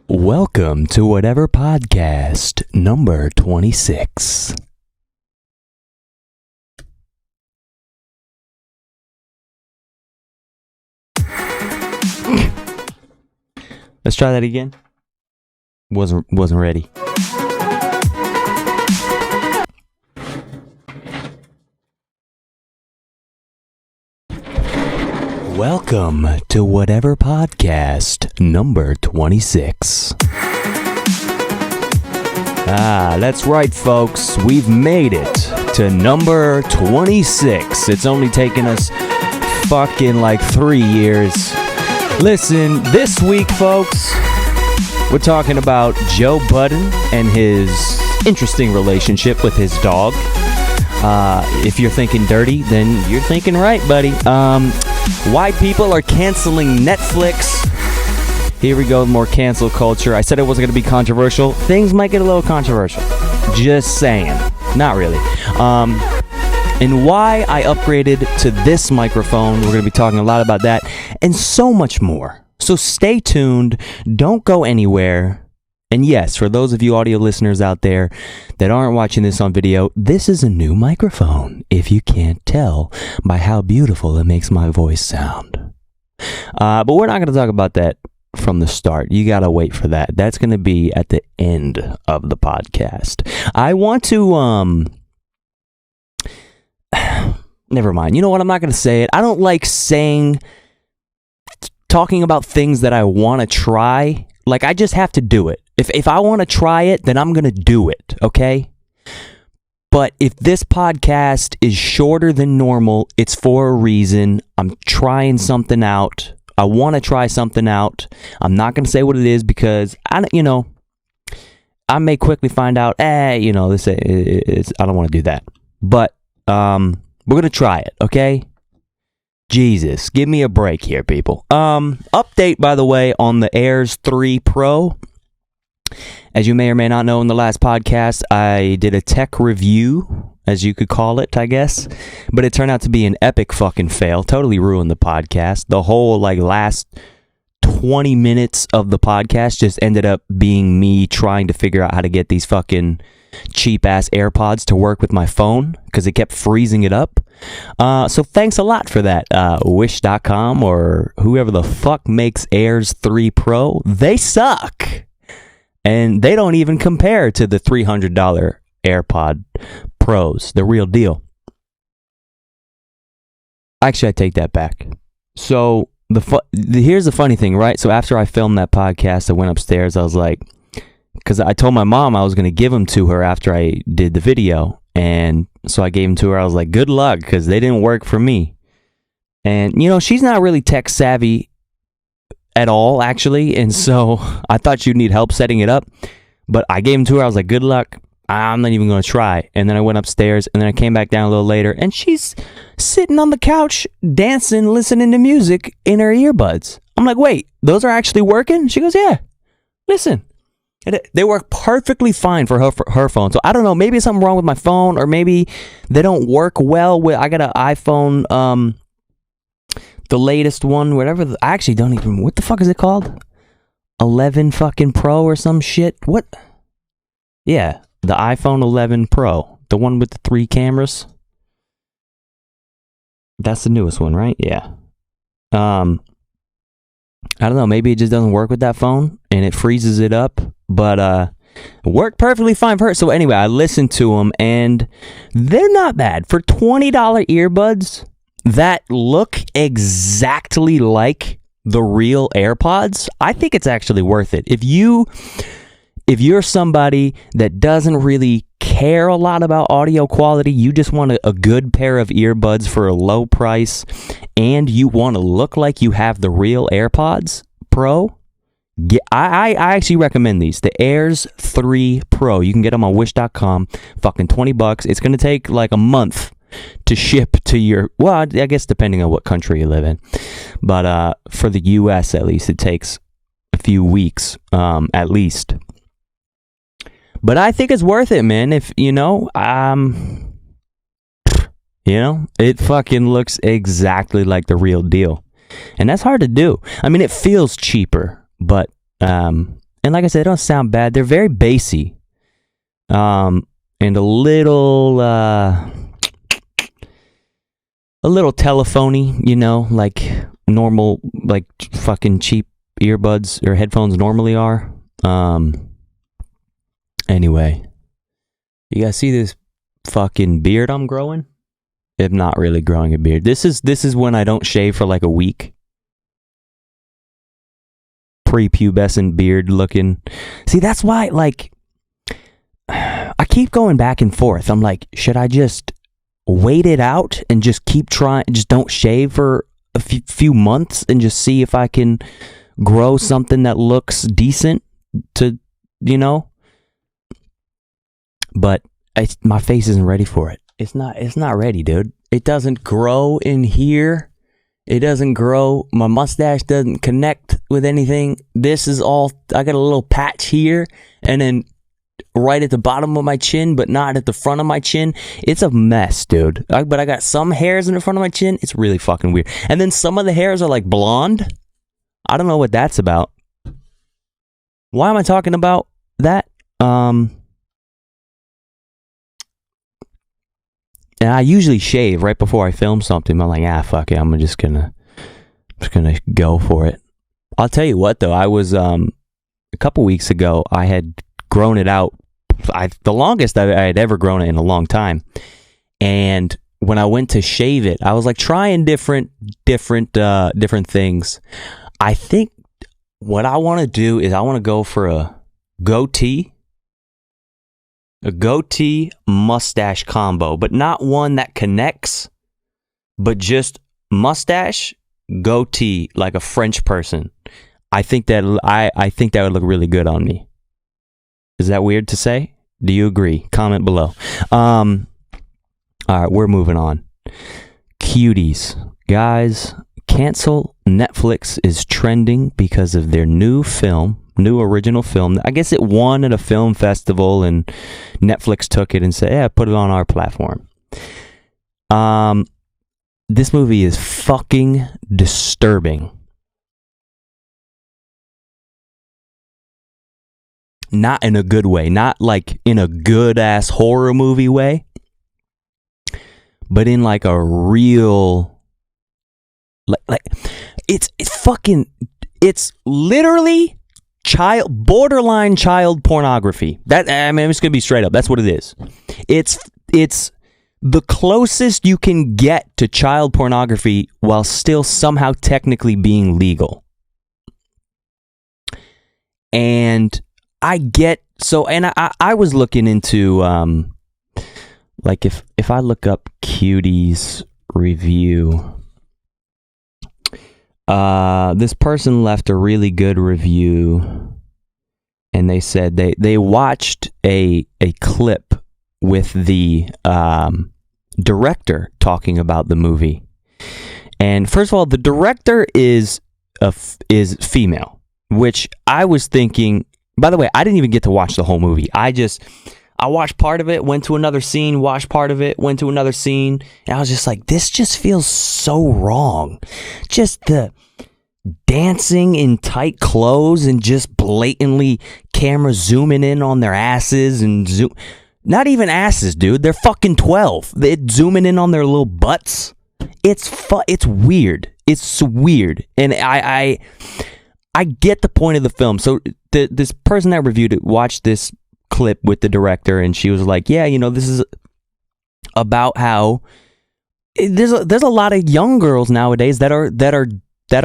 Welcome to whatever podcast number 26. Let's try that again. Wasn't ready. Welcome to whatever podcast number 26. That's right, folks. We've made it to number 26. It's only taken us fucking like 3 years. Listen, this week, folks, we're talking about Joe Budden and his interesting relationship with his dog. If you're thinking dirty, then you're thinking right, buddy. Why people are canceling Netflix. Here we go, more cancel culture. I said it wasn't going to be controversial. Things might get a little controversial. Just saying. Not really. And why I upgraded to this microphone. We're going to be talking a lot about that and so much more. So stay tuned. Don't go anywhere. And yes, for those of you audio listeners out there that aren't watching this on video, this is a new microphone, if you can't tell by how beautiful it makes my voice sound. But we're not going to talk about that from the start. You got to wait for that. That's going to be at the end of the podcast. I want to, never mind. You know what? I'm not going to say it. I don't like talking about things that I want to try. Like, I just have to do it. If I want to try it, then I'm going to do it, okay? But if this podcast is shorter than normal, it's for a reason. I'm trying something out. I want to try something out. I'm not going to say what it is because, I may quickly find out, I don't want to do that. But we're going to try it, okay? Jesus, give me a break here, people. Update, by the way, on the AirPods 3 Pro. As you may or may not know, in the last podcast, I did a tech review, as you could call it, I guess. But it turned out to be an epic fucking fail. Totally ruined the podcast. The whole, last 20 minutes of the podcast just ended up being me trying to figure out how to get these fucking cheap-ass AirPods to work with my phone, because it kept freezing it up. So thanks a lot for that, Wish.com or whoever the fuck makes AirPods 3 Pro. They suck! And they don't even compare to the $300 AirPod Pros, the real deal. Actually, I take that back. So, here's the funny thing, right? So, after I filmed that podcast, I went upstairs. I was like, because I told my mom I was going to give them to her after I did the video. And so I gave them to her. I was like, good luck, because they didn't work for me. And, she's not really tech savvy at all, actually, and so I thought she'd need help setting it up, but I gave them to her. I was like, good luck, I'm not even going to try. And then I went upstairs, and then I came back down a little later, and she's sitting on the couch, dancing, listening to music in her earbuds. I'm like, wait, those are actually working? She goes, yeah, listen. They work perfectly fine for her phone. So I don't know, maybe something wrong with my phone, or maybe they don't work well with, I got an iPhone, the latest one, whatever. I actually don't even, what the fuck is it called? 11 fucking Pro or some shit? What? Yeah, the iPhone 11 Pro. The one with the 3 cameras. That's the newest one, right? Yeah. I don't know, maybe it just doesn't work with that phone and it freezes it up, but it worked perfectly fine for her. So anyway, I listened to them and they're not bad. For $20 earbuds that look exactly like the real AirPods, I think it's actually worth it. If you're somebody that doesn't really care a lot about audio quality, you just want a good pair of earbuds for a low price, and you want to look like you have the real AirPods Pro, I actually recommend these. The AirPods 3 Pro. You can get them on Wish.com. Fucking $20. It's going to take like a month to ship to your, well, I guess depending on what country you live in, but for the US at least it takes a few weeks at least. But I think it's worth it, man. If it fucking looks exactly like the real deal, and that's hard to do. I mean, it feels cheaper, but And like I said, they don't sound bad. They're very bassy. And a little telephony, you know, like normal, like fucking cheap earbuds or headphones normally are. Anyway, you guys see this fucking beard I'm growing? I'm not really growing a beard. This is when I don't shave for like a week. Prepubescent beard looking. See, that's why, like, I keep going back and forth. I'm like, should I just wait it out and just keep trying, just don't shave for a few months and just see if I can grow something that looks decent to, you know? But my face isn't ready for it. It's not ready, dude. It doesn't grow in here. It doesn't grow. My mustache doesn't connect with anything. This is all, I got a little patch here and then right at the bottom of my chin, but not at the front of my chin. It's a mess, dude. But I got some hairs in the front of my chin. It's really fucking weird. And then some of the hairs are like blonde. I don't know what that's about. Why am I talking about that? And I usually shave right before I film something. I'm like, fuck it. I'm just gonna go for it. I'll tell you what, though. I was, a couple weeks ago, I had grown it out. The longest I had ever grown it in a long time. And when I went to shave it, I was like trying different things. I think what I want to do is I want to go for a goatee mustache combo, but not one that connects, but just mustache goatee like a French person. I think that would look really good on me. Is that weird to say? Do you agree? Comment below. All right, we're moving on. Cuties, guys. CancelNetflix is trending because of their new original film. I guess it won at a film festival and Netflix took it and said, yeah, put it on our platform. This movie is fucking disturbing. Not in a good way, not like in a good ass horror movie way, but in like a real, like it's literally borderline child pornography. That, I mean, I'm just gonna be straight up. That's what it is. It's the closest you can get to child pornography while still somehow technically being legal. And I get so, and I was looking into like if I look up CUTIES review. This person left a really good review, and they said they watched a clip with the director talking about the movie. And first of all, the director is female, which I was thinking. By the way, I didn't even get to watch the whole movie. I watched part of it, went to another scene, watched part of it, went to another scene, and I was just like, this just feels so wrong. Just the dancing in tight clothes and just blatantly camera zooming in on their asses and not even asses, dude. They're fucking 12. They're zooming in on their little butts. It's weird. It's weird. And I get the point of the film. So this person that reviewed it watched this clip with the director, and she was like, yeah, you know, this is about how there's a lot of young girls nowadays that are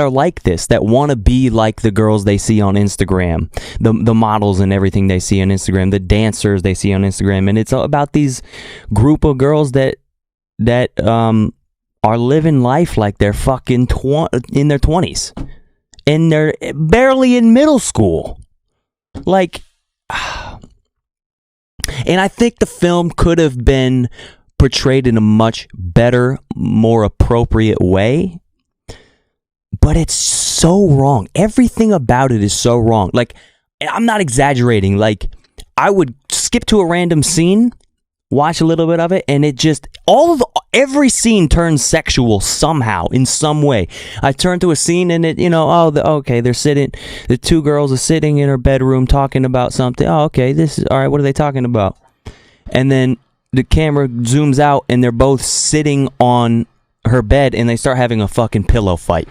like this, that want to be like the girls they see on Instagram, the models and everything they see on Instagram, the dancers they see on Instagram. And it's about these group of girls that are living life like they're fucking in their 20s, and they're barely in middle school. Like, and I think the film could have been portrayed in a much better, more appropriate way, but it's so wrong. Everything about it is so wrong. Like, I'm not exaggerating. Like, I would skip to a random scene, watch a little bit of it, and it just every scene turns sexual somehow in some way. I turn to a scene and it, okay, the two girls are sitting in her bedroom talking about something. Oh, okay, this is all right. What are they talking about? And then the camera zooms out and they're both sitting on her bed and they start having a fucking pillow fight.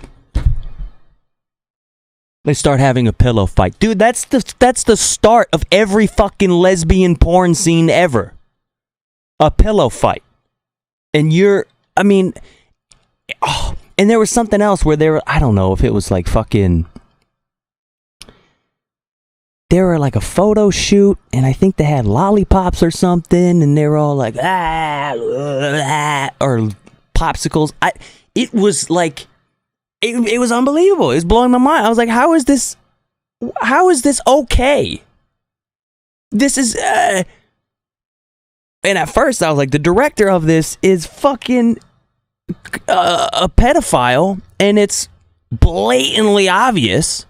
They start having a pillow fight. Dude, that's the start of every fucking lesbian porn scene ever. A pillow fight. And and there was something else where I don't know if it was like fucking, they were like a photo shoot, and I think they had lollipops or something, and they were all like, or popsicles. It was like, it was unbelievable. It was blowing my mind. I was like, how is this okay? This is, and at first I was like, the director of this is fucking a pedophile, and it's blatantly obvious.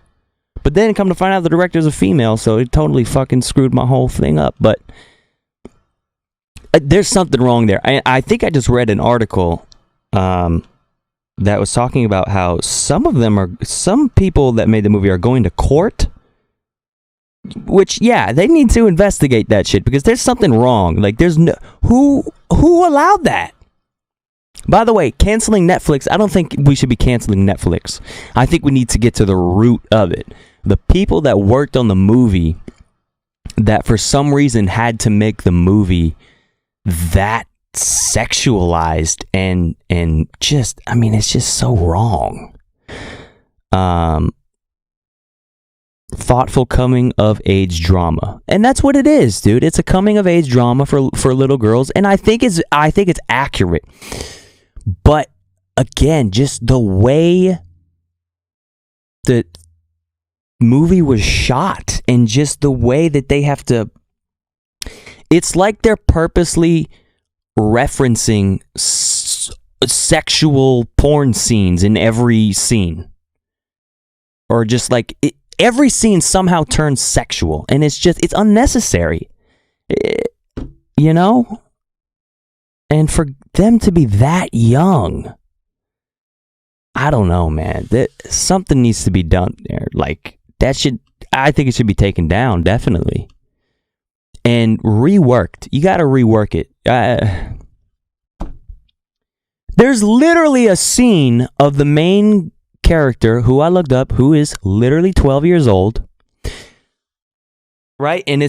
But then come to find out the director's a female, so it totally fucking screwed my whole thing up. But there's something wrong there. I think I just read an article that was talking about how some people that made the movie are going to court. Which, yeah, they need to investigate that shit because there's something wrong. Like, there's no... Who allowed that? By the way, canceling Netflix, I don't think we should be canceling Netflix. I think we need to get to the root of it. The people that worked on the movie that for some reason had to make the movie that sexualized and just, I mean, it's just so wrong. Thoughtful coming of age drama, and that's what it is, dude. It's a coming of age drama for little girls, and I think it's accurate. But again, just the way the movie was shot, and just the way that they have to, it's like they're purposely referencing sexual porn scenes in every scene, or just like every scene somehow turns sexual, and it's unnecessary, and for them to be that young, I don't know, man. Something needs to be done there. Like, I think it should be taken down, definitely, and reworked. You got to rework it. There's literally a scene of the main character, who I looked up, who is literally 12 years old, right? And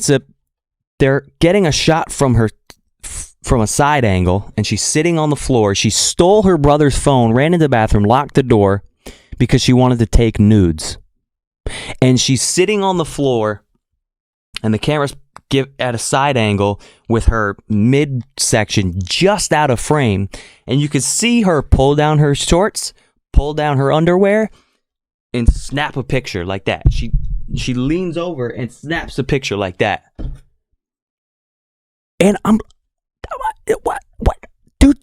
they're getting a shot from her from a side angle, and she's sitting on the floor. She stole her brother's phone, ran into the bathroom, locked the door because she wanted to take nudes. And she's sitting on the floor, and the camera's at a side angle with her midsection just out of frame, and you can see her pull down her shorts, pull down her underwear, and snap a picture like that. She leans over and snaps a picture like that. And I'm, what? Dude,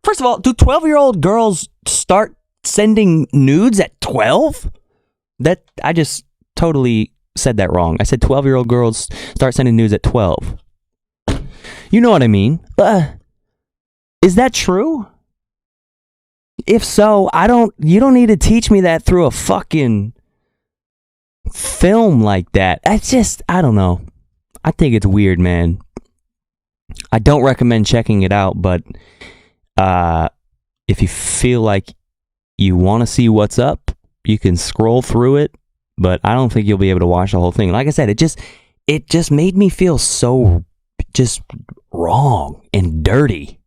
first of all, do 12-year-old girls start sending nudes at 12? That, I just totally said that wrong. I said 12-year-old girls start sending nudes at 12. You know what I mean? Is that true? If so, you don't need to teach me that through a fucking film like that. I don't know. I think it's weird, man. I don't recommend checking it out, but if you feel like you want to see what's up, you can scroll through it, but I don't think you'll be able to watch the whole thing. Like I said, it just made me feel so just wrong and dirty.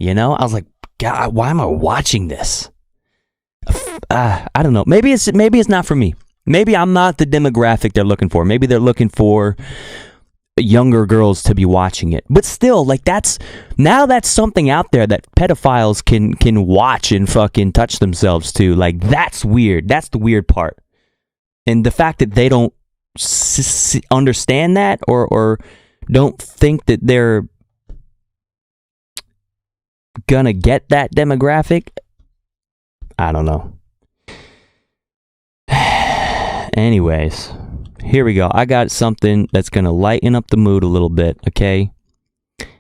I was like, God, why am I watching this? I don't know. Maybe it's not for me. Maybe I'm not the demographic they're looking for. Maybe they're looking for younger girls to be watching it. But still, like, that's something out there that pedophiles can watch and fucking touch themselves to. Like, that's weird. That's the weird part. And the fact that they don't understand that or don't think that they're gonna get that demographic, I don't know. Anyways, here we go. I got something that's gonna lighten up the mood a little bit, okay?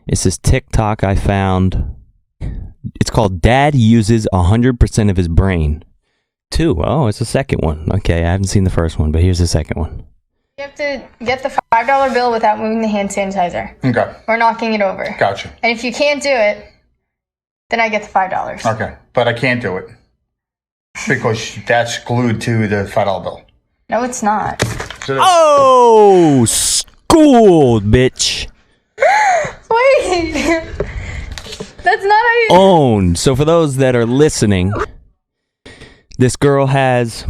It's this TikTok I found. It's called Dad Uses 100% of His Brain. 2. Oh, it's the second one. Okay, I haven't seen the first one, but here's the second one. You have to get the $5 bill without moving the hand sanitizer. Okay. Or knocking it over. Gotcha. And if you can't do it, then I get the $5. Okay. But I can't do it. Because that's glued to the $5 bill. No, it's not. So Oh, schooled, bitch. Wait. That's not how you... Owned. So for those that are listening, this girl has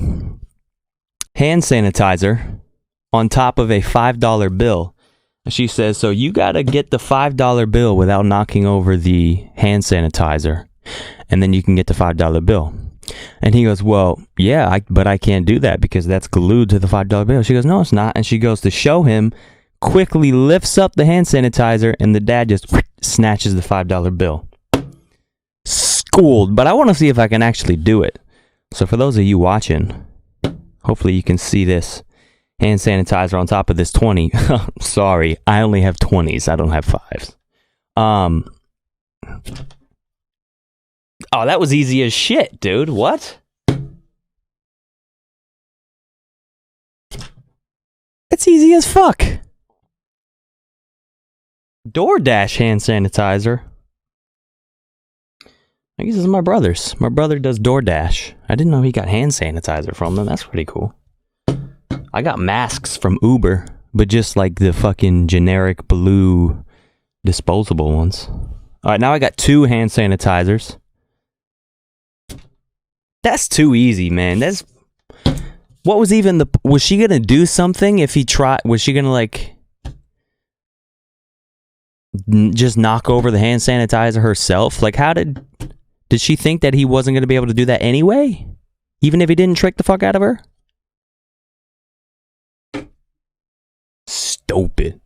hand sanitizer on top of a $5 bill. She says, so you got to get the $5 bill without knocking over the hand sanitizer, and then you can get the $5 bill. And he goes, well, yeah, but I can't do that because that's glued to the $5 bill. She goes, no, it's not. And she goes to show him, quickly lifts up the hand sanitizer, and the dad just snatches the $5 bill. Schooled, but I want to see if I can actually do it. So for those of you watching, hopefully you can see this hand sanitizer on top of this 20. Sorry, I only have 20s. I don't have 5s. Oh, that was easy as shit, dude. What? That's easy as fuck. DoorDash hand sanitizer. I guess this is my brother's. My brother does DoorDash. I didn't know he got hand sanitizer from them. That's pretty cool. I got masks from Uber, but just like the fucking generic blue disposable ones. All right, now I got 2 hand sanitizers. That's too easy, man. That's... What was even the... Was she gonna do something if he tried... Was she gonna, like... just knock over the hand sanitizer herself? Like, how did she think that he wasn't going to be able to do that anyway? Even if he didn't trick the fuck out of her? Stupid.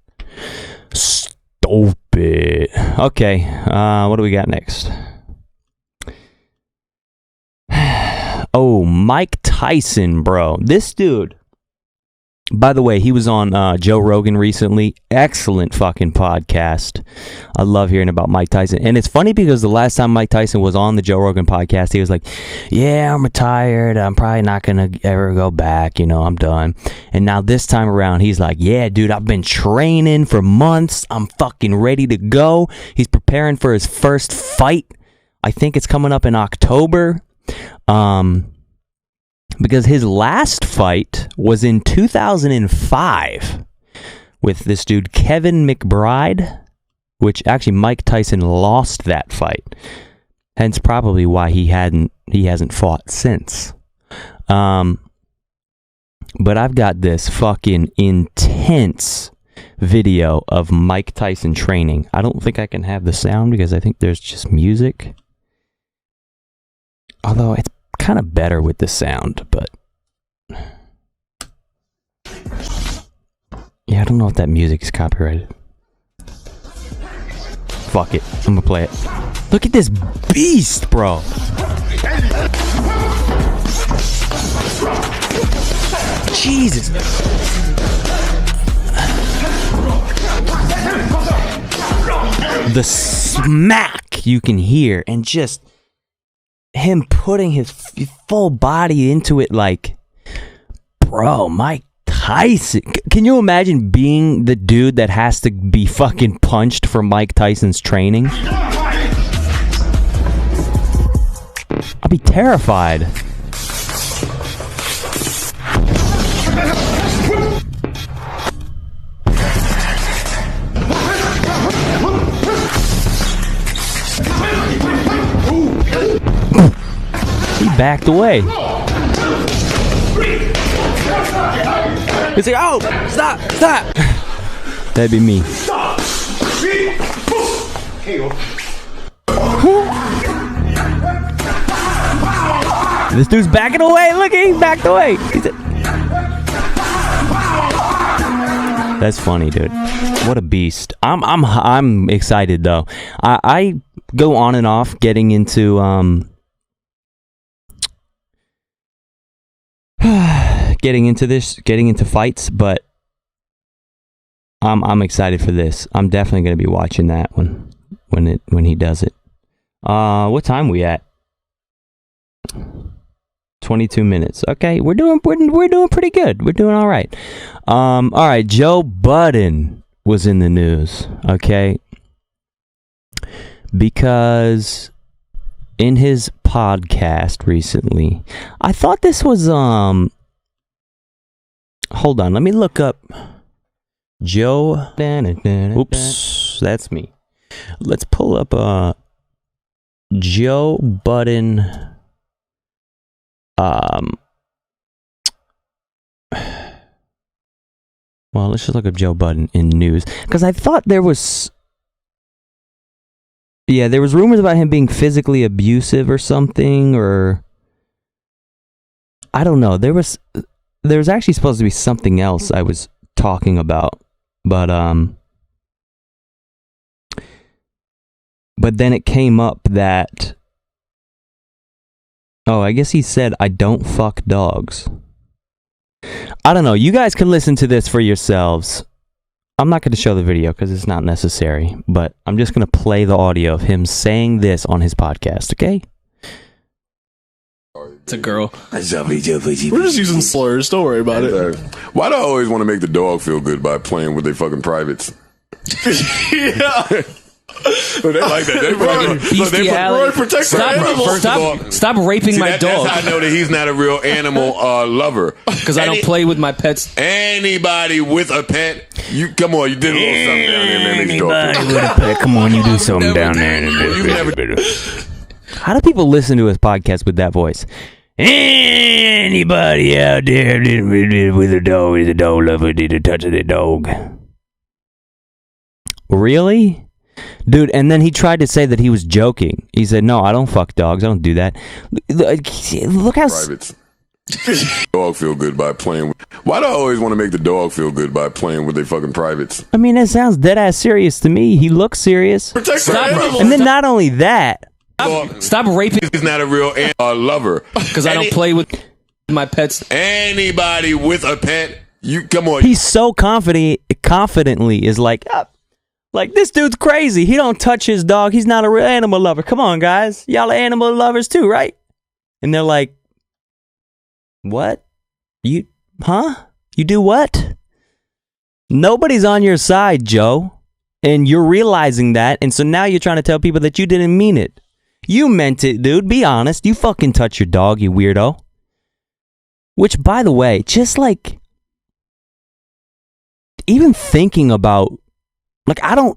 Okay, what do we got next? Oh, Mike Tyson, bro. This dude... By the way, he was on Joe Rogan recently. Excellent fucking podcast. I love hearing about Mike Tyson. And it's funny because the last time Mike Tyson was on the Joe Rogan podcast, he was like, yeah, I'm retired. I'm probably not going to ever go back. You know, I'm done. And now this time around, he's like, yeah, dude, I've been training for months. I'm fucking ready to go. He's preparing for his first fight. I think it's coming up in October. Because his last fight was in 2005 with this dude, Kevin McBride, which actually Mike Tyson lost that fight. Hence probably why he hasn't fought since. But I've got this fucking intense video of Mike Tyson training. I don't think I can have the sound because I think there's just music. Although it's kind of better with the sound, but yeah, I don't know if that music is copyrighted. Fuck it, I'm gonna play it. Look at this beast, bro. Jesus. The smack you can hear, and just him putting his full body into it, like, bro, Mike Tyson. Can you imagine being the dude that has to be fucking punched for Mike Tyson's training? I'd be terrified. He backed away. He's like, oh, stop. That'd be me. This dude's backing away. Look, he backed away. That's funny, dude. What a beast. I'm excited though. I go on and off getting into getting into fights, but I'm excited for this. I'm definitely gonna be watching that one when he does it. What time we at? 22 minutes. Okay, we're doing pretty good. We're doing all right. All right. Joe Budden was in the news. Okay, because in his podcast recently, I thought this was Hold on, let me look up Joe. Oops, that's me. Let's pull up Joe Budden. Well, let's just look up Joe Budden in news, because I thought there was rumors about him being physically abusive or something, or I don't know. There was actually supposed to be something else I was talking about, but then it came up that, I guess he said, I don't fuck dogs. I don't know. You guys can listen to this for yourselves. I'm not going to show the video because it's not necessary, but I'm just going to play the audio of him saying this on his podcast, okay? It's a girl. We're just using slurs. Don't worry about it. Why do I always want to make the dog feel good by playing with their fucking privates? Yeah. So they like that. Stop raping my dog. That's how I know that he's not a real animal lover. Because I don't play with my pets. Anybody with a pet, you come on, you did a little something down there, man. Anybody with a pet, come on, you do something down there. How do people listen to his podcast with that voice? Anybody out there with a dog, is a dog lover, did a touch of the dog? Really? Dude, and then he tried to say that he was joking. He said, no, I don't fuck dogs. I don't do that. Look how... Privates. Dog feel good by playing with... Why do I always want to make the dog feel good by playing with their fucking privates? I mean, that sounds dead-ass serious to me. He looks serious. And then not only that... Stop raping... He's not a real lover. Because I don't play with my pets. Anybody with a pet, you come on. He's so confidently is like... Like, this dude's crazy. He don't touch his dog. He's not a real animal lover. Come on, guys. Y'all are animal lovers too, right? And they're like, what? You do what? Nobody's on your side, Joe. And you're realizing that. And so now you're trying to tell people that you didn't mean it. You meant it, dude. Be honest. You fucking touch your dog, you weirdo. Which, by the way, just like, even thinking about, like, I don't,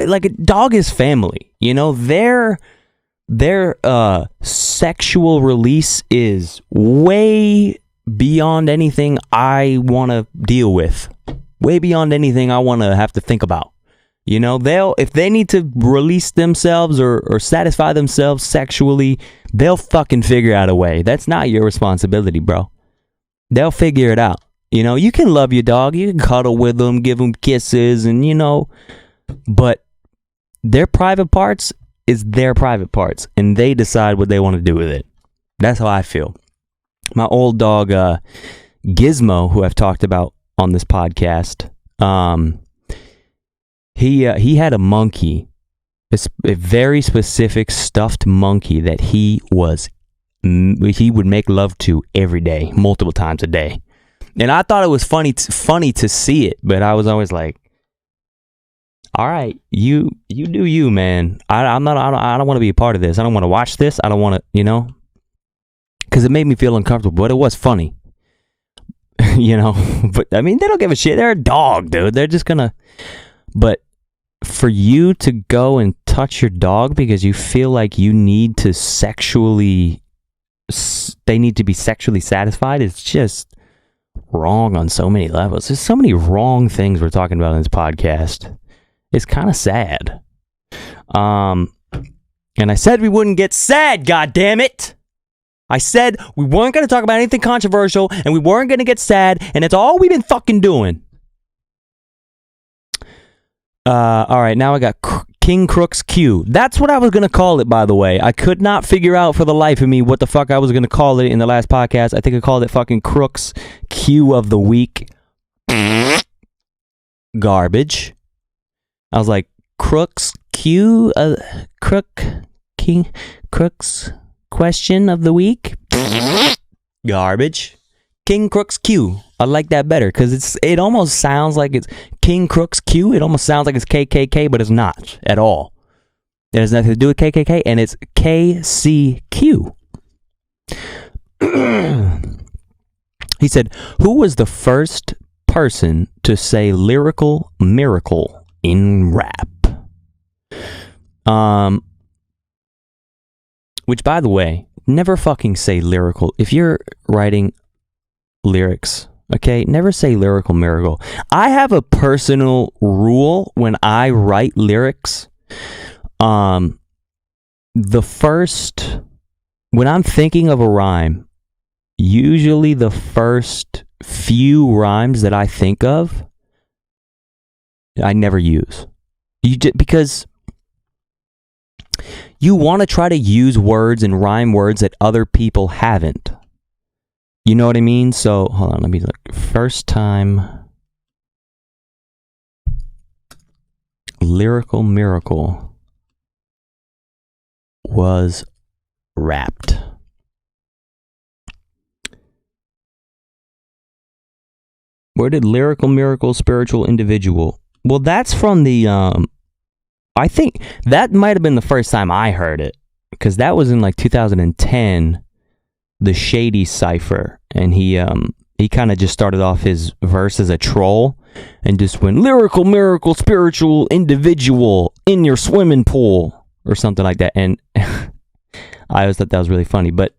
like, a dog is family, their sexual release is way beyond anything I want to deal with, way beyond anything I want to have to think about. If they need to release themselves or satisfy themselves sexually, they'll fucking figure out a way. That's not your responsibility, bro. They'll figure it out. You can love your dog, you can cuddle with them, give them kisses, and but their private parts is their private parts, and they decide what they want to do with it. That's how I feel. My old dog, Gizmo, who I've talked about on this podcast, he had a monkey, a very specific stuffed monkey that he would make love to every day, multiple times a day. And I thought it was funny to see it, but I was always like, all right, you do you, man. I don't want to be a part of this. I don't want to watch this. I don't want to, because it made me feel uncomfortable, but it was funny. But I mean, they don't give a shit. They're a dog, dude. They're just gonna, but for you to go and touch your dog because you feel like you need to they need to be sexually satisfied, it's just wrong on so many levels. There's so many wrong things we're talking about in this podcast. It's kind of sad. And I said we wouldn't get sad, goddammit. I said we weren't going to talk about anything controversial and we weren't going to get sad, and that's all we've been fucking doing. All right, now I got King Crook's Q. That's what I was going to call it, by the way. I could not figure out for the life of me what the fuck I was going to call it in the last podcast. I think I called it fucking Crook's Q of the Week. garbage. I was like, CROOK'S CROOK'S question of the week, garbage. King CROOK'S Q. I like that better because it almost sounds like it's King CROOK'S Q. It almost sounds like it's KKK, but it's not at all. It has nothing to do with KKK, and it's KCQ. He said, who was the first person to say lyrical miracle in rap? Which, by the way, never fucking say lyrical. If you're writing lyrics, okay, never say lyrical miracle. I have a personal rule when I write lyrics. When I'm thinking of a rhyme, usually the first few rhymes that I think of, I never use. Because you want to try to use words and rhyme words that other people haven't. You know what I mean? So, hold on, let me look. First time lyrical miracle was rapped. Where did lyrical miracle spiritual individual? Well, that's from the I think that might have been the first time I heard it, because that was in like 2010, the Shady Cypher, and he kind of just started off his verse as a troll and just went lyrical miracle spiritual individual in your swimming pool or something like that, and I always thought that was really funny. But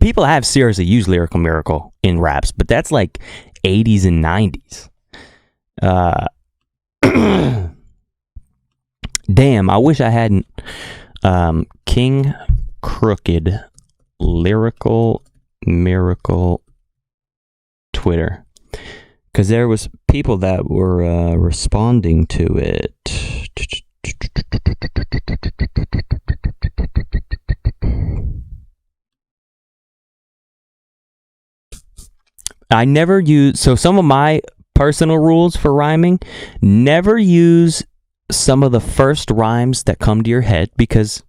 people have seriously used lyrical miracle in raps, but that's like 80s and 90s. Damn, I wish I hadn't King Crooked lyrical miracle Twitter, because there was people that were responding to it. I never use, so some of my personal rules for rhyming, never use some of the first rhymes that come to your head, because,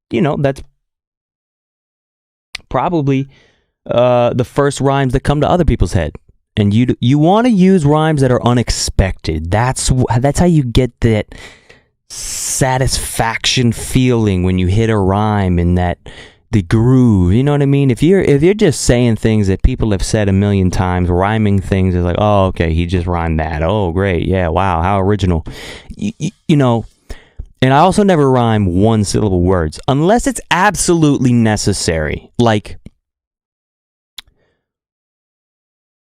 you know, that's probably the first rhymes that come to other people's head. And you want to use rhymes that are unexpected. That's how you get that satisfaction feeling when you hit a rhyme in the groove. You know what I mean? If you're just saying things that people have said a million times, rhyming things is like, oh, okay, he just rhymed that. Oh, great. Yeah, wow, how original. You know, and I also never rhyme one syllable words unless it's absolutely necessary. Like,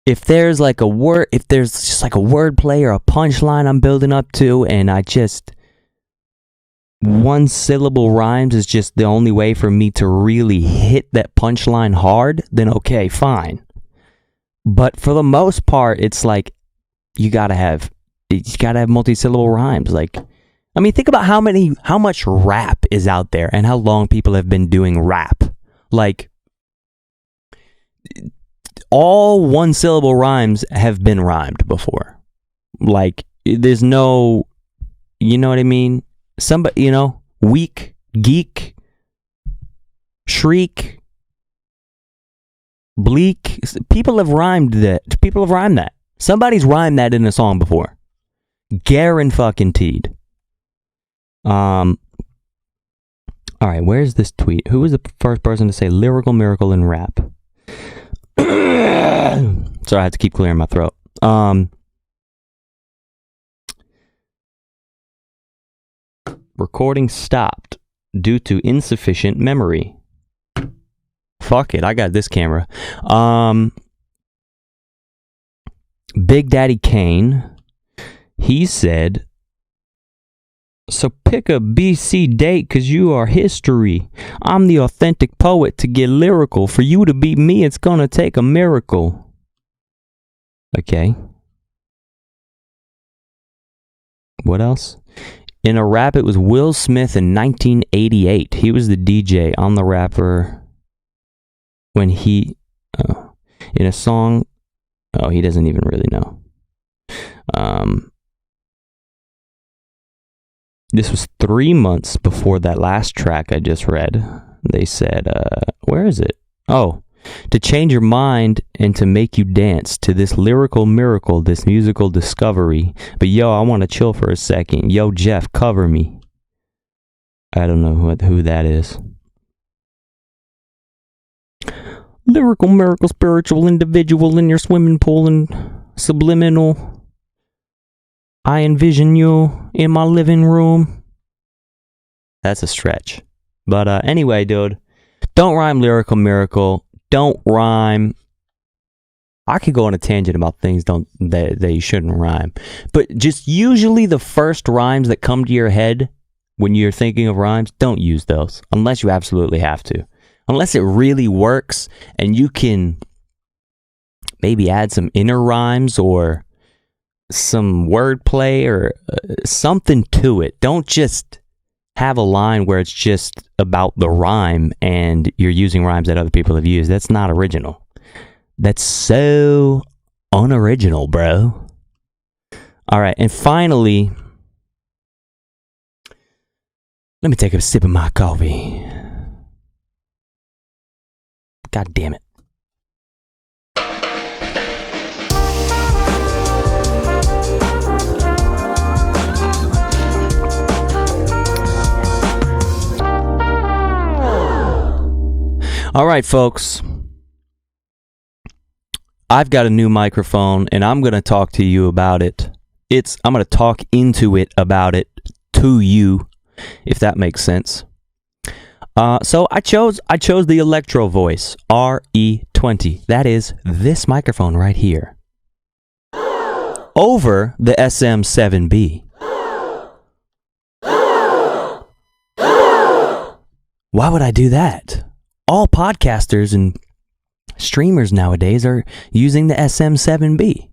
if there's like a word, if there's just like a word play or a punchline I'm building up to, and one syllable rhymes is just the only way for me to really hit that punchline hard, then okay, fine. But for the most part, it's like you gotta have multi-syllable rhymes. Like, I mean, think about how much rap is out there and how long people have been doing rap. Like, all one syllable rhymes have been rhymed before. Like, there's no, you know what I mean? Somebody, you know, weak, geek, shriek, bleak. People have rhymed that. Somebody's rhymed that in a song before. Guaranteed. All right, where's this tweet? Who was the first person to say lyrical miracle in rap? Sorry, I had to keep clearing my throat. Recording stopped due to insufficient memory. Fuck it, I got this camera. Big Daddy Kane, he said, so pick a BC date, cause you are history. I'm the authentic poet to get lyrical. For you to beat me, it's gonna take a miracle. Okay. What else? In a rap, it was Will Smith in 1988. He was the DJ on the rapper when he, in a song, oh, he doesn't even really know. This was 3 months before that last track I just read. They said, where is it? Oh, to change your mind and to make you dance to this lyrical miracle, this musical discovery. But yo, I want to chill for a second. Yo, Jeff, cover me. I don't know who that is. Lyrical miracle, spiritual individual in your swimming pool and subliminal. I envision you in my living room. That's a stretch. But anyway, dude, don't rhyme lyrical miracle. Don't rhyme. I could go on a tangent about things that you shouldn't rhyme. But just usually the first rhymes that come to your head when you're thinking of rhymes, don't use those unless you absolutely have to. Unless it really works and you can maybe add some inner rhymes or some wordplay or something to it. Don't just have a line where it's just about the rhyme and you're using rhymes that other people have used. That's not original. That's so unoriginal, bro. All right, and finally, let me take a sip of my coffee. God damn it. All right, folks. I've got a new microphone, and I'm going to talk to you about it. I'm going to talk into it about it to you, if that makes sense. So I chose the Electro-Voice RE20. That is this microphone right here. Over the SM7B. Why would I do that? All podcasters and streamers nowadays are using the SM7B.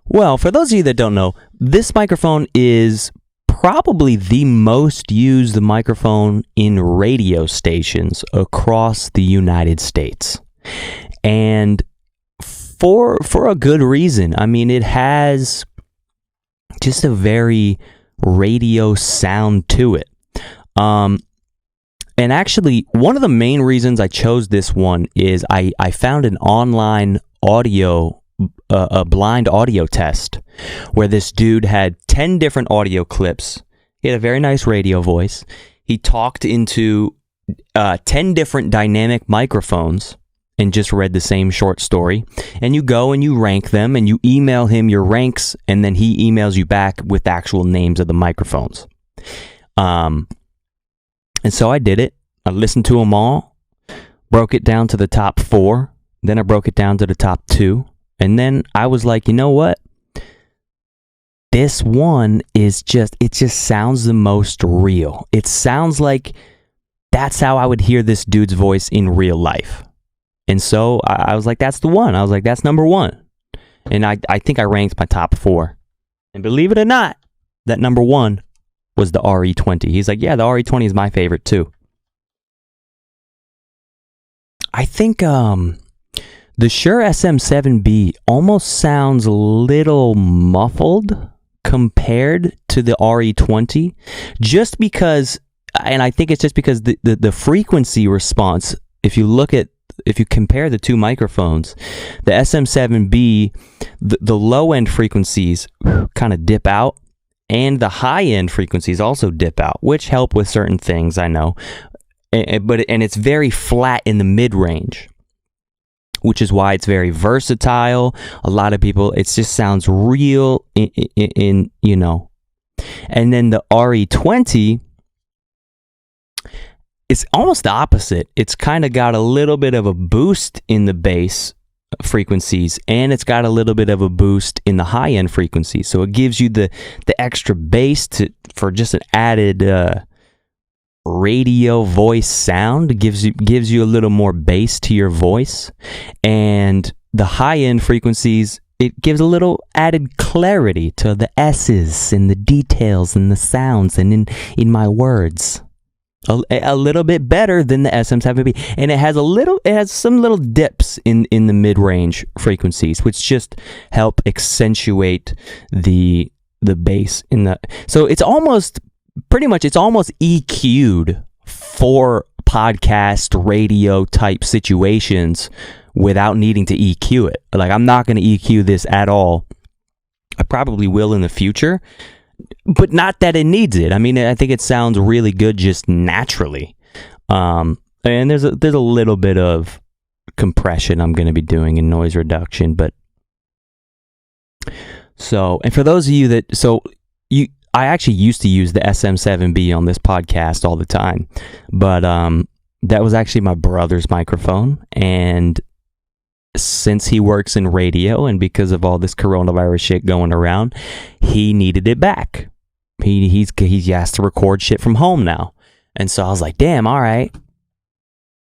Well, for those of you that don't know, this microphone is probably the most used microphone in radio stations across the United States. And for a good reason. I mean, it has just a very radio sound to it. And actually, one of the main reasons I chose this one is I found an online audio, a blind audio test, where this dude had 10 different audio clips. He had a very nice radio voice. He talked into 10 different dynamic microphones and just read the same short story. And you go and you rank them, and you email him your ranks, and then he emails you back with actual names of the microphones. And so I did it. I listened to them all, broke it down to the top 4, then I broke it down to the top 2, and then I was like, you know what? This one is it just sounds the most real. It sounds like that's how I would hear this dude's voice in real life. And so I was like, that's the one. I was like, that's number 1. And I think I ranked my top 4. And believe it or not, that number 1 was the RE20. He's like, yeah, the RE20 is my favorite too. I think the Shure SM7B almost sounds a little muffled compared to the RE20, just because, and I think it's just because the frequency response, if you compare the two microphones, the SM7B, the low end frequencies kind of dip out, and the high-end frequencies also dip out, which help with certain things, I know. But it's very flat in the mid-range, which is why it's very versatile. A lot of people, it just sounds real in you know. And then the RE20, it's almost the opposite. It's kind of got a little bit of a boost in the bass frequencies, and it's got a little bit of a boost in the high-end frequencies. So it gives you the extra bass for just an added radio voice sound. It gives you a little more bass to your voice. And the high-end frequencies, it gives a little added clarity to the S's and the details and the sounds and in my words. A little bit better than the SM7B, and it has some little dips in the mid-range frequencies, which just help accentuate the bass in the. So it's almost EQ'd for podcast radio type situations without needing to EQ it. Like, I'm not going to EQ this at all. I probably will in the future, but not that it needs it. I mean, I think it sounds really good just naturally. And there's a little bit of compression I'm going to be doing in noise reduction, but so, and for those of you that, I actually used to use the SM7B on this podcast all the time, but that was actually my brother's microphone, and since he works in radio and because of all this coronavirus shit going around, he needed it back. He has to record shit from home now. And so I was like, damn, all right.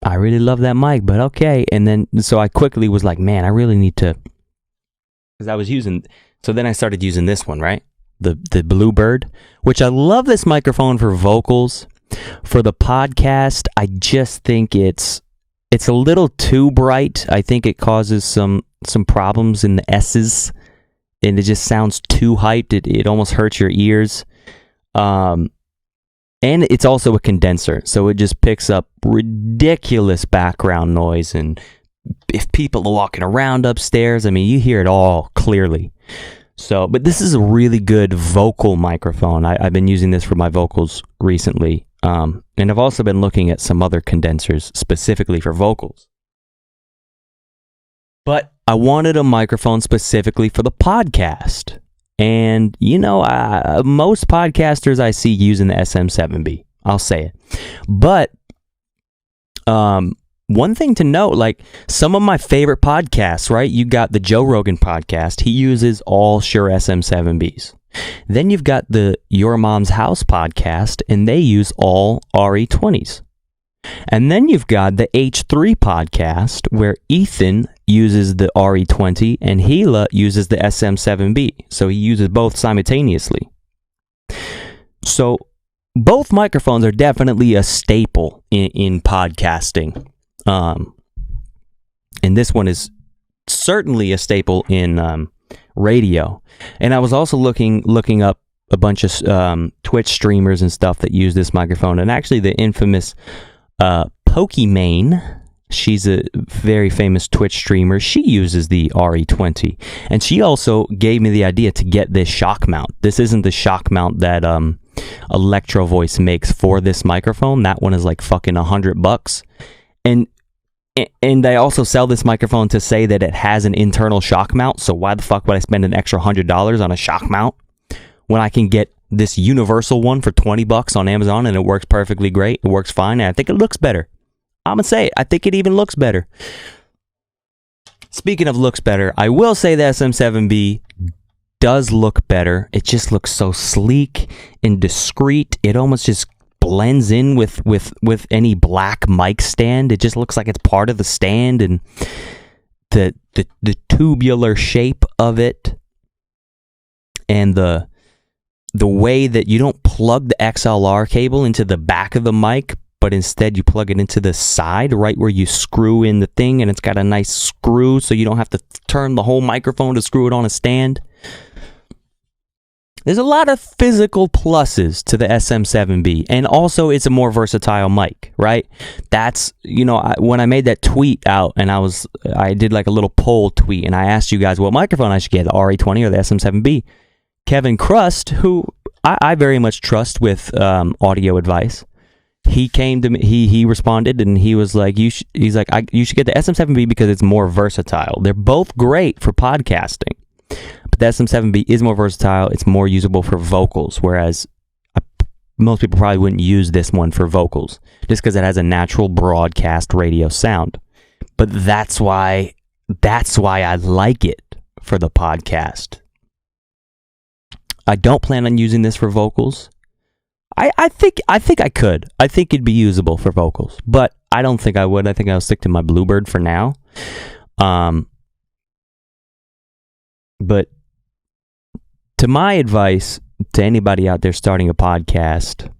I really love that mic, but okay. And then, so I quickly was like, man, I really need to, because then I started using this one, right? The Bluebird, which I love this microphone for vocals. For the podcast, I just think it's a little too bright. I think it causes some problems in the S's, and it just sounds too hyped. It almost hurts your ears. And it's also a condenser, so it just picks up ridiculous background noise. And if people are walking around upstairs, I mean, you hear it all clearly. So, but this is a really good vocal microphone. I've been using this for my vocals recently. And I've also been looking at some other condensers specifically for vocals. But I wanted a microphone specifically for the podcast. And, most podcasters I see using the SM7B. I'll say it. But one thing to note, like some of my favorite podcasts, right? You got the Joe Rogan podcast. He uses all Shure SM7Bs. Then you've got the Your Mom's House podcast, and they use all RE20s. And then you've got the H3 podcast, where Ethan uses the RE20 and Hila uses the SM7B. So he uses both simultaneously. So both microphones are definitely a staple in podcasting. And this one is certainly a staple in radio. And I was also looking up a bunch of Twitch streamers and stuff that use this microphone. And actually the infamous Pokimane, she's a very famous Twitch streamer. She uses the RE20. And she also gave me the idea to get this shock mount. This isn't the shock mount that Electro-Voice makes for this microphone. That one is like fucking $100. And they also sell this microphone to say that it has an internal shock mount. So why the fuck would I spend an extra $100 on a shock mount when I can get this universal one for $20 on Amazon, and it works perfectly great. It works fine, and I think it looks better. I'm gonna say it. I think it even looks better. Speaking of looks better, I will say the SM7B does look better. It just looks so sleek and discreet. It almost just blends in with any black mic stand. It just looks like it's part of the stand, and the tubular shape of it, and the way that you don't plug the XLR cable into the back of the mic, but instead you plug it into the side, right where you screw in the thing, and it's got a nice screw, so you don't have to turn the whole microphone to screw it on a stand. There's a lot of physical pluses to the SM7B, and also it's a more versatile mic, right? That's, when I made that tweet out, and I did like a little poll tweet, and I asked you guys what microphone I should get, the RE20 or the SM7B. Kevin Crust, who I very much trust with audio advice, he came to me, he responded, and he was like, you should get the SM7B because it's more versatile. They're both great for podcasting. But the SM7B is more versatile. It's more usable for vocals, whereas most people probably wouldn't use this one for vocals just because it has a natural broadcast radio sound. But that's why I like it for the podcast. I don't plan on using this for vocals. I think I could. I think it'd be usable for vocals, but I don't think I would. I think I'll stick to my Bluebird for now. But to my advice to anybody out there starting a podcast,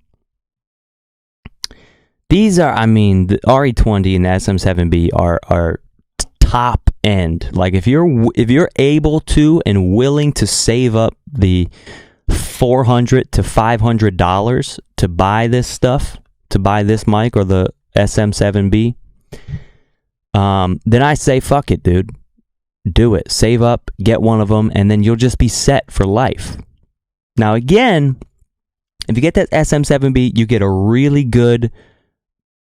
These are, I mean, the RE20 and the SM7B are top end. Like if you're able to and willing to save up the $400 to $500 to buy this stuff, to buy this mic or the SM7B, then I say fuck it, dude. Do it. Save up, get one of them, and then you'll just be set for life. Now again, if you get that SM7B, you get a really good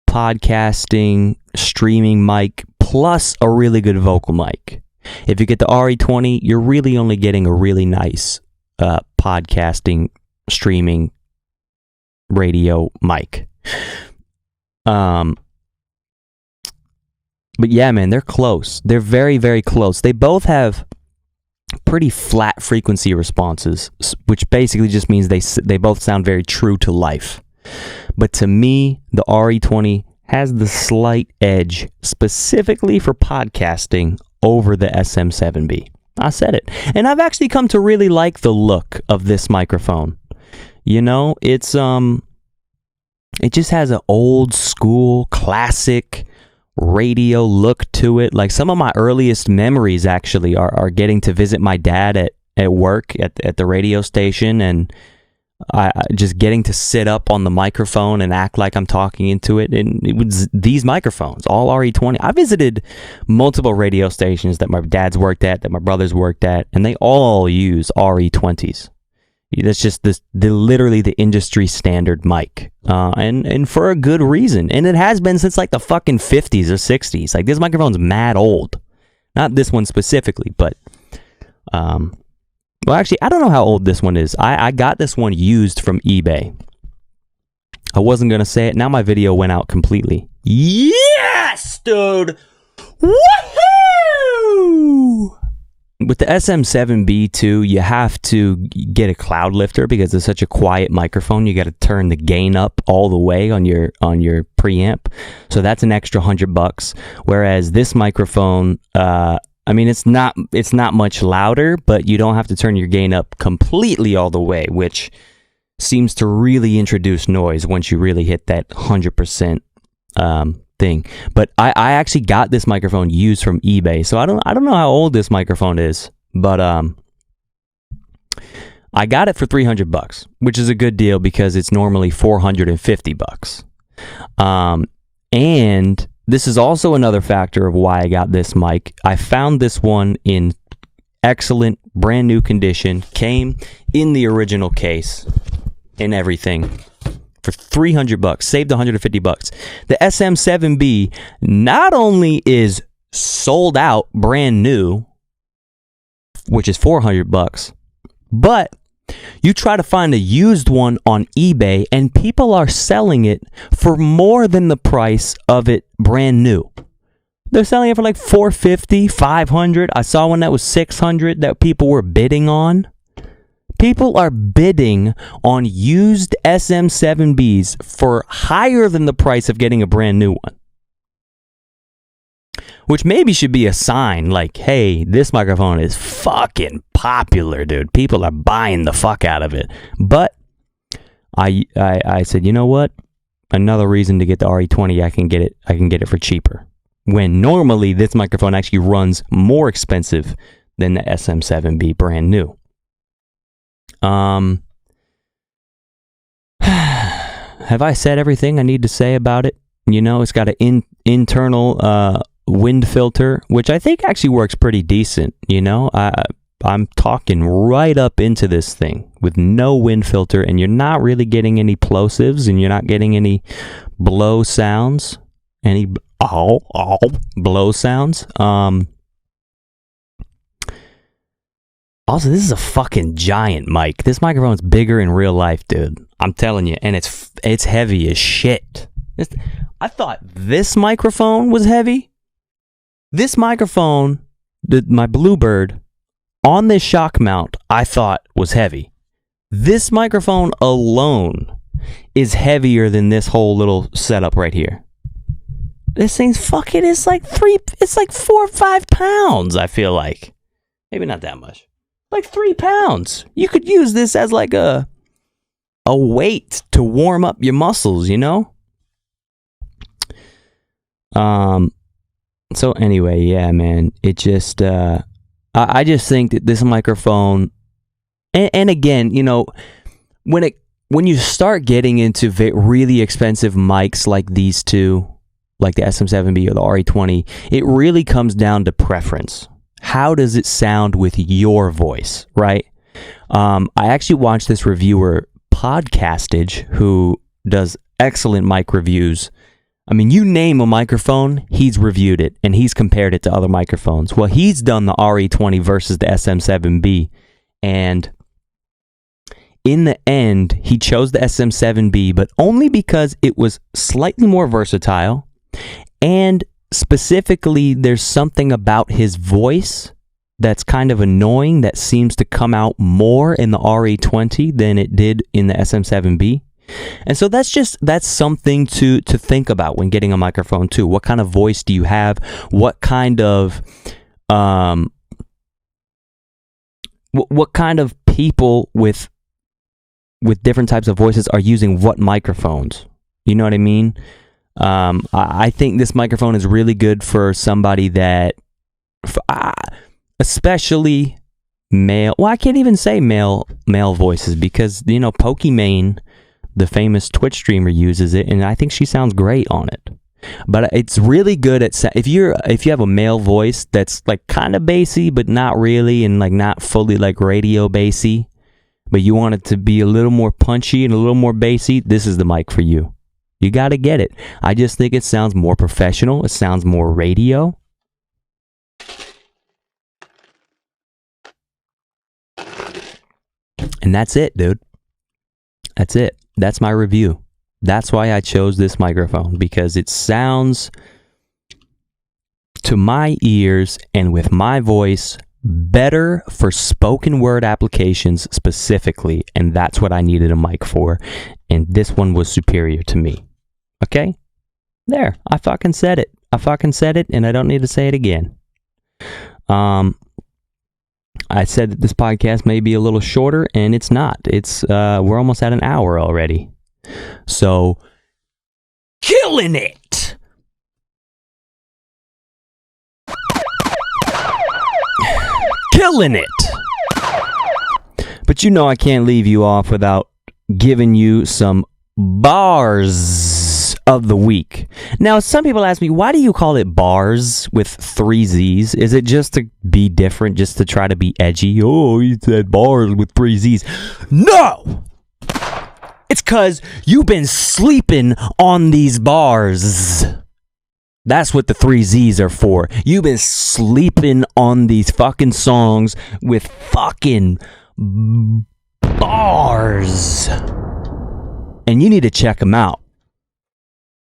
podcasting, streaming mic, plus a really good vocal mic. If you get the RE20, you're really only getting a really nice podcasting, streaming, radio mic. But yeah, man, they're close. They're very, very close. They both have pretty flat frequency responses, which basically just means they both sound very true to life. But to me, the RE20 has the slight edge, specifically for podcasting, over the SM7B. I said it. And I've actually come to really like the look of this microphone. You know, it just has an old school, classic radio look to it. Like some of my earliest memories actually are getting to visit my dad at work at the radio station, and I just getting to sit up on the microphone and act like I'm talking into it. And it was these microphones, all RE20. I visited multiple radio stations that my dad's worked at, that my brothers worked at, and they all use RE20s. That's just literally the industry standard mic, and for a good reason. And it has been since like the fucking 50s or 60s. Like this microphone's mad old. Not this one specifically, but well, actually, I don't know how old this one is. I got this one used from eBay. I wasn't gonna say it. Now my video went out completely. Yes, dude. Woohoo! With the SM7B too, you have to get a cloud lifter because it's such a quiet microphone. You got to turn the gain up all the way on your preamp, so that's an extra $100. Whereas this microphone, I mean, it's not much louder, but you don't have to turn your gain up completely all the way, which seems to really introduce noise once you really hit that 100% thing. But I actually got this microphone used from eBay, so I don't know how old this microphone is, but I got it for $300, which is a good deal because it's normally $450. And this is also another factor of why I got this mic. I found this one in excellent, brand new condition, came in the original case and everything, for $300, saved $150. The SM7B not only is sold out brand new, which is $400, but you try to find a used one on eBay and people are selling it for more than the price of it brand new. They're selling it for like $450, $500. I saw one that was $600 that people were bidding on. People are bidding on used SM7Bs for higher than the price of getting a brand new one. Which maybe should be a sign like, hey, this microphone is fucking popular, dude. People are buying the fuck out of it. But I said, you know what? Another reason to get the RE20, I can get it for cheaper. When normally this microphone actually runs more expensive than the SM7B brand new. Have I said everything I need to say about it? You know, it's got an internal wind filter, which I think actually works pretty decent. You know, I'm talking right up into this thing with no wind filter, and you're not really getting any plosives, and you're not getting any blow sounds, blow sounds. Also, this is a fucking giant mic. This microphone's bigger in real life, dude. I'm telling you, and it's heavy as shit. I thought this microphone was heavy. This microphone, my Bluebird, on this shock mount, I thought was heavy. This microphone alone is heavier than this whole little setup right here. This thing's fucking, it's like 4 or 5 pounds, I feel like. Maybe not that much. Like 3 pounds. You could use this as like a weight to warm up your muscles, you know? So anyway, yeah, man, it just, I just think that this microphone, and again, you know, when you start getting into really expensive mics like these two, like the SM7B or the RE20, it really comes down to preference. How does it sound with your voice, right? I actually watched this reviewer, Podcastage, who does excellent mic reviews. I mean, you name a microphone, he's reviewed it, and he's compared it to other microphones. Well, he's done the RE20 versus the SM7B, and in the end, he chose the SM7B, but only because it was slightly more versatile, and specifically, there's something about his voice that's kind of annoying that seems to come out more in the RE20 than it did in the SM7B. And so that's something to think about when getting a microphone too. What kind of voice do you have? What kind of what kind of people with different types of voices are using what microphones? You know what I mean? I think this microphone is really good for somebody that, especially male. Well, I can't even say male voices because, you know, Pokimane, the famous Twitch streamer, uses it, and I think she sounds great on it. But it's really good at if you have a male voice that's like kind of bassy but not really, and like not fully like radio bassy, but you want it to be a little more punchy and a little more bassy, this is the mic for you. You got to get it. I just think it sounds more professional. It sounds more radio. And that's it, dude. That's it. That's my review. That's why I chose this microphone, because it sounds, to my ears and with my voice, better for spoken word applications specifically, and that's what I needed a mic for, and this one was superior to me. Okay? There. I fucking said it. And I don't need to say it again. I said that this podcast may be a little shorter, and it's not. It's we're almost at an hour already. So, killing it! Killing it! But you know I can't leave you off without giving you some BARZZZ of the week. Now, some people ask me, why do you call it BARZZZ with 3 Z's? Is it just to be different, just to try to be edgy? Oh, you said BARZZZ with 3 Z's. No! It's because you've been sleeping on these BARZZZ. That's what the 3 Z's are for. You've been sleeping on these fucking songs with fucking bars. And you need to check them out.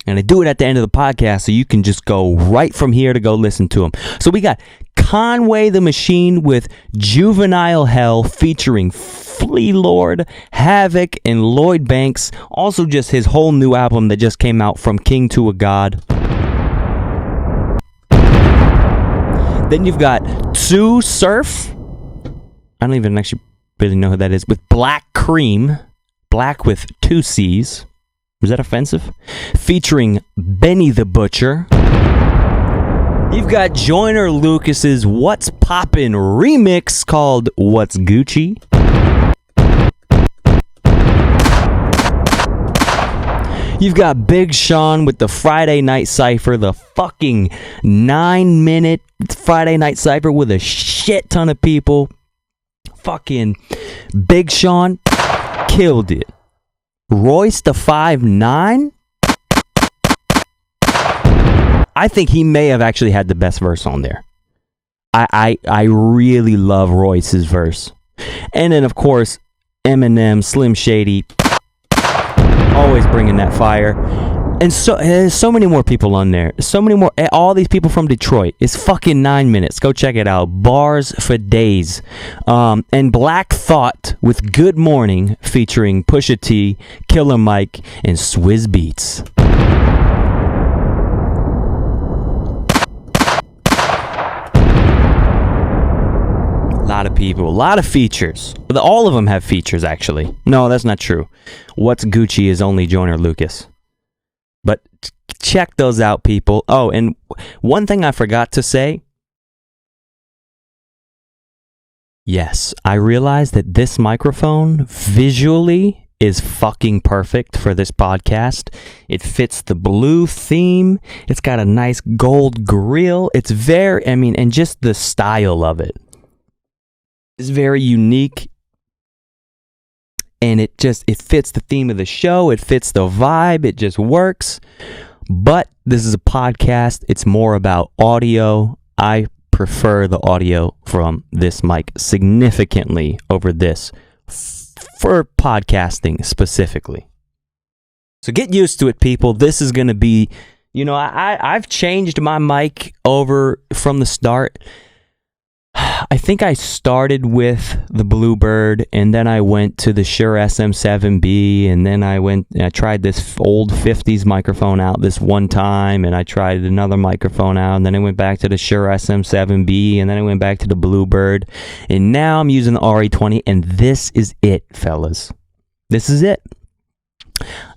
And I do it at the end of the podcast so you can just go right from here to go listen to them. So we got Conway the Machine with Juvenile Hell featuring Flea Lord, Havoc, and Lloyd Banks. Also just his whole new album that just came out, From King to a God. Then you've got Sue Surf. I don't even actually really know who that is. With Black Cream. Black with 2 C's. Was that offensive? Featuring Benny the Butcher. You've got Joyner Lucas's What's Poppin' remix called What's Gucci. You've got Big Sean with the Friday Night Cypher, the fucking 9-minute Friday Night Cypher with a shit ton of people. Fucking Big Sean killed it. Royce the 5'9"? I think he may have actually had the best verse on there. I really love Royce's verse. And then, of course, Eminem, Slim Shady, always bringing that fire. And so there's so many more people on there. So many more. All these people from Detroit. It's fucking 9 minutes. Go check it out. Bars for days. And Black Thought with Good Morning featuring Pusha T, Killer Mike, and Swizz Beats. A lot of people. A lot of features. All of them have features, actually. No, that's not true. What's Gucci is only Joyner Lucas. But check those out, people. Oh, and one thing I forgot to say. Yes, I realized that this microphone visually is fucking perfect for this podcast. It fits the blue theme. It's got a nice gold grill. It's very, I mean, and just the style of it is very unique. And it fits the theme of the show. It fits the vibe. It just works. But this is a podcast. It's more about audio. I prefer the audio from this mic significantly over this for podcasting specifically. So get used to it, people. This is going to be, you know, I've changed my mic over from the start. I think I started with the Bluebird, and then I went to the Shure SM7B, and then I tried this old 50s microphone out this one time, and I tried another microphone out, and then I went back to the Shure SM7B, and then I went back to the Bluebird, and now I'm using the RE20, and this is it, fellas. This is it.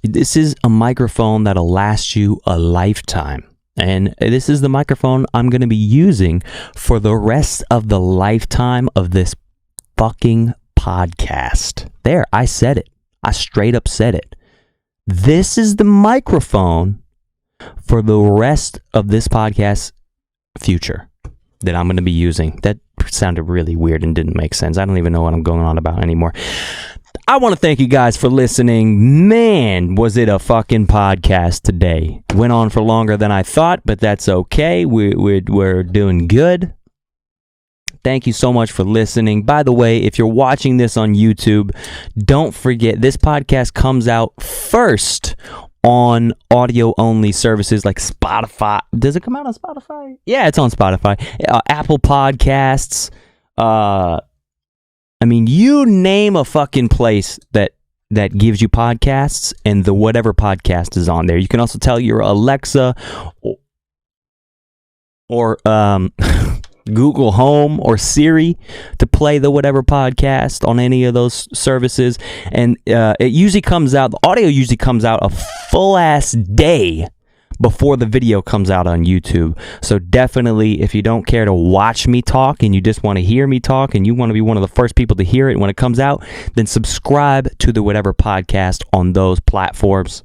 This is a microphone that'll last you a lifetime. And this is the microphone I'm going to be using for the rest of the lifetime of this fucking podcast. There, I said it. I straight up said it. This is the microphone for the rest of this podcast future that I'm going to be using. That sounded really weird and didn't make sense. I don't even know what I'm going on about anymore. I want to thank you guys for listening. Man, was it a fucking podcast today. Went on for longer than I thought, but that's okay. We're doing good. Thank you so much for listening. By the way, if you're watching this on YouTube, don't forget this podcast comes out first on audio-only services like Spotify. Does it come out on Spotify? Yeah, it's on Spotify. Apple Podcasts. I mean, you name a fucking place that gives you podcasts, and the whatever podcast is on there. You can also tell your Alexa or Google Home or Siri to play the whatever podcast on any of those services. And it usually comes out, the audio usually comes out a full ass day before the video comes out on YouTube. So definitely, if you don't care to watch me talk and you just want to hear me talk and you want to be one of the first people to hear it when it comes out, then subscribe to the whatever podcast on those platforms.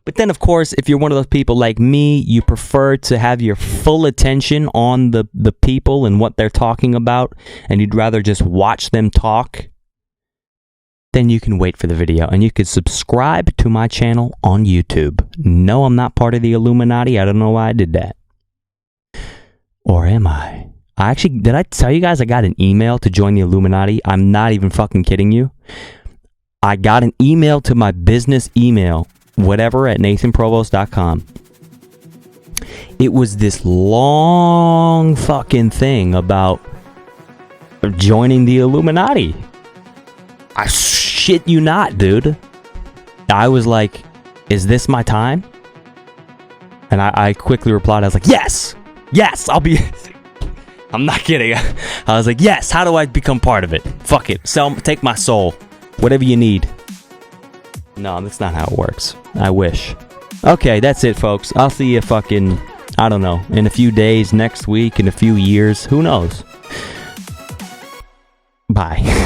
But then, of course, if you're one of those people like me, you prefer to have your full attention on the people and what they're talking about, and you'd rather just watch them talk, then you can wait for the video, and you can subscribe to my channel on YouTube. No, I'm not part of the Illuminati. I don't know why I did that. Or am I? Did I tell you guys I got an email to join the Illuminati? I'm not even fucking kidding you. I got an email to my business email, whatever, at nathanprovost.com. It was this long fucking thing about joining the Illuminati. I shit you not, dude. I was like, is this my time? And I quickly replied, I was like, yes, I'll be. I'm not kidding. I was like, yes, how do I become part of it? Fuck it. Take my soul. Whatever you need. No, that's not how it works. I wish. Okay, that's it, folks. I'll see you fucking, I don't know, in a few days, next week, in a few years. Who knows? Bye.